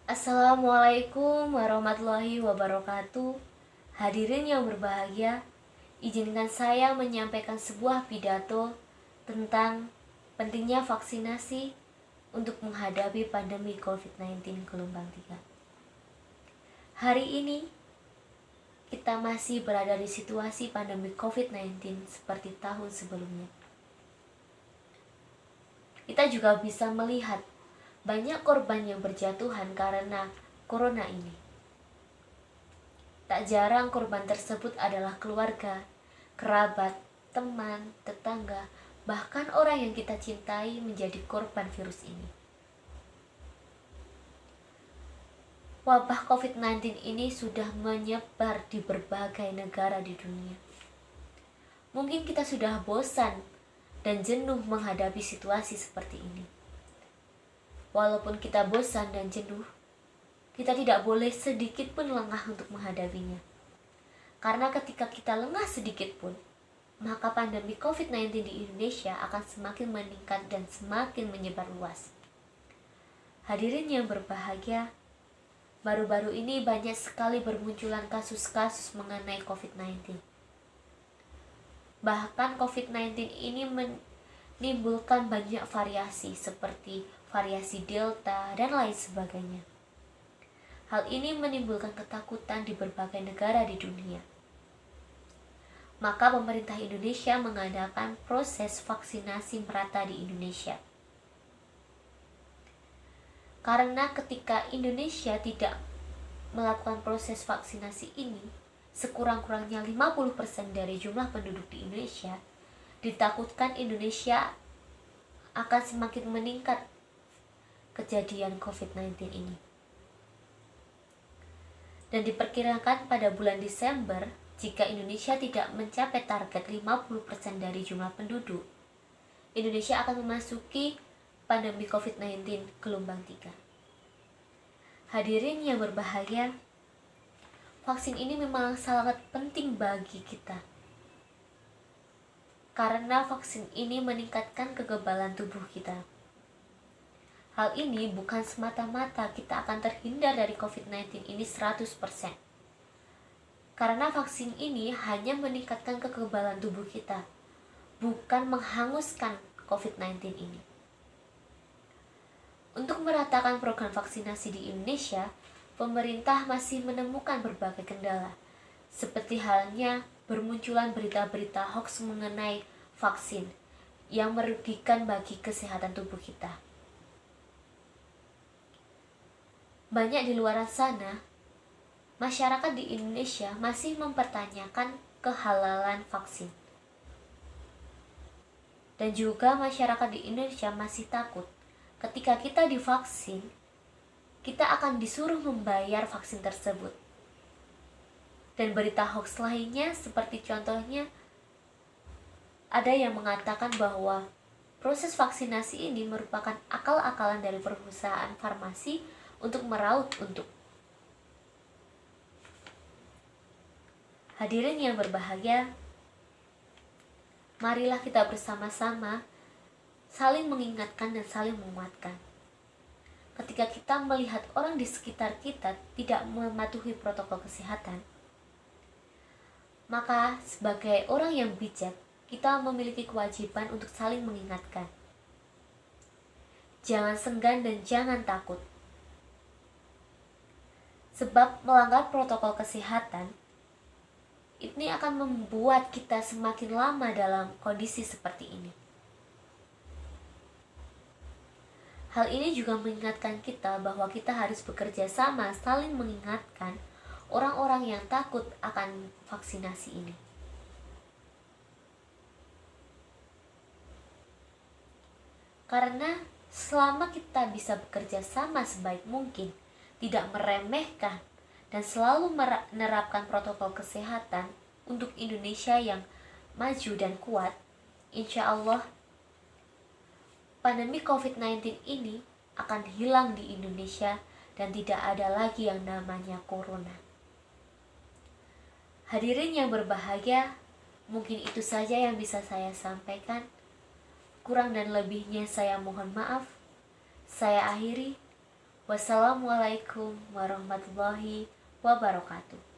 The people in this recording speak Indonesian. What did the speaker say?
Assalamualaikum warahmatullahi wabarakatuh. Hadirin yang berbahagia, izinkan saya menyampaikan sebuah pidato tentang pentingnya vaksinasi untuk menghadapi pandemi COVID-19 gelombang 3. Hari ini kita masih berada di situasi pandemi COVID-19 seperti tahun sebelumnya. Kita juga bisa melihat banyak korban yang berjatuhan karena corona ini. Tak jarang korban tersebut adalah keluarga, kerabat, teman, tetangga, bahkan orang yang kita cintai menjadi korban virus ini. Wabah COVID-19 ini sudah menyebar di berbagai negara di dunia. Mungkin kita sudah bosan dan jenuh menghadapi situasi seperti ini. Walaupun kita bosan dan jenuh, kita tidak boleh sedikit pun lengah untuk menghadapinya. Karena ketika kita lengah sedikit pun, maka pandemi COVID-19 di Indonesia akan semakin meningkat dan semakin menyebar luas. Hadirin yang berbahagia, baru-baru ini banyak sekali bermunculan kasus-kasus mengenai COVID-19. Bahkan COVID-19 ini menimbulkan banyak variasi seperti variasi Delta, dan lain sebagainya. Hal ini menimbulkan ketakutan di berbagai negara di dunia. Maka pemerintah Indonesia mengadakan proses vaksinasi merata di Indonesia. Karena ketika Indonesia tidak melakukan proses vaksinasi ini, sekurang-kurangnya 50% dari jumlah penduduk di Indonesia, ditakutkan Indonesia akan semakin meningkat kejadian COVID-19 ini. Dan diperkirakan pada bulan Desember, jika Indonesia tidak mencapai target 50% dari jumlah penduduk, Indonesia akan memasuki pandemi COVID-19 gelombang 3. Hadirin yang berbahagia, vaksin ini memang sangat penting bagi kita. Karena vaksin ini meningkatkan kekebalan tubuh kita. Hal ini bukan semata-mata kita akan terhindar dari COVID-19 ini 100%. Karena vaksin ini hanya meningkatkan kekebalan tubuh kita, bukan menghanguskan COVID-19 ini. Untuk meratakan program vaksinasi di Indonesia, pemerintah masih menemukan berbagai kendala, seperti halnya bermunculan berita-berita hoax mengenai vaksin yang merugikan bagi kesehatan tubuh kita. Banyak di luar sana, masyarakat di Indonesia masih mempertanyakan kehalalan vaksin. Dan juga masyarakat di Indonesia masih takut ketika kita divaksin, kita akan disuruh membayar vaksin tersebut. Dan berita hoax lainnya seperti contohnya, ada yang mengatakan bahwa proses vaksinasi ini merupakan akal-akalan dari perusahaan farmasi untuk meraup untung. Hadirin yang berbahagia, marilah kita bersama-sama saling mengingatkan dan saling menguatkan. Ketika kita melihat orang di sekitar kita tidak mematuhi protokol kesehatan, maka sebagai orang yang bijak, kita memiliki kewajiban untuk saling mengingatkan. Jangan segan dan jangan takut. Sebab melanggar protokol kesehatan ini akan membuat kita semakin lama dalam kondisi seperti ini. Hal ini juga mengingatkan kita bahwa kita harus bekerja sama saling mengingatkan orang-orang yang takut akan vaksinasi ini. Karena selama kita bisa bekerja sama sebaik mungkin, tidak meremehkan, dan selalu menerapkan protokol kesehatan untuk Indonesia yang maju dan kuat, insya Allah pandemi COVID-19 ini akan hilang di Indonesia dan tidak ada lagi yang namanya corona. Hadirin yang berbahagia, mungkin itu saja yang bisa saya sampaikan. Kurang dan lebihnya saya mohon maaf. Saya akhiri. Wassalamualaikum warahmatullahi wabarakatuh.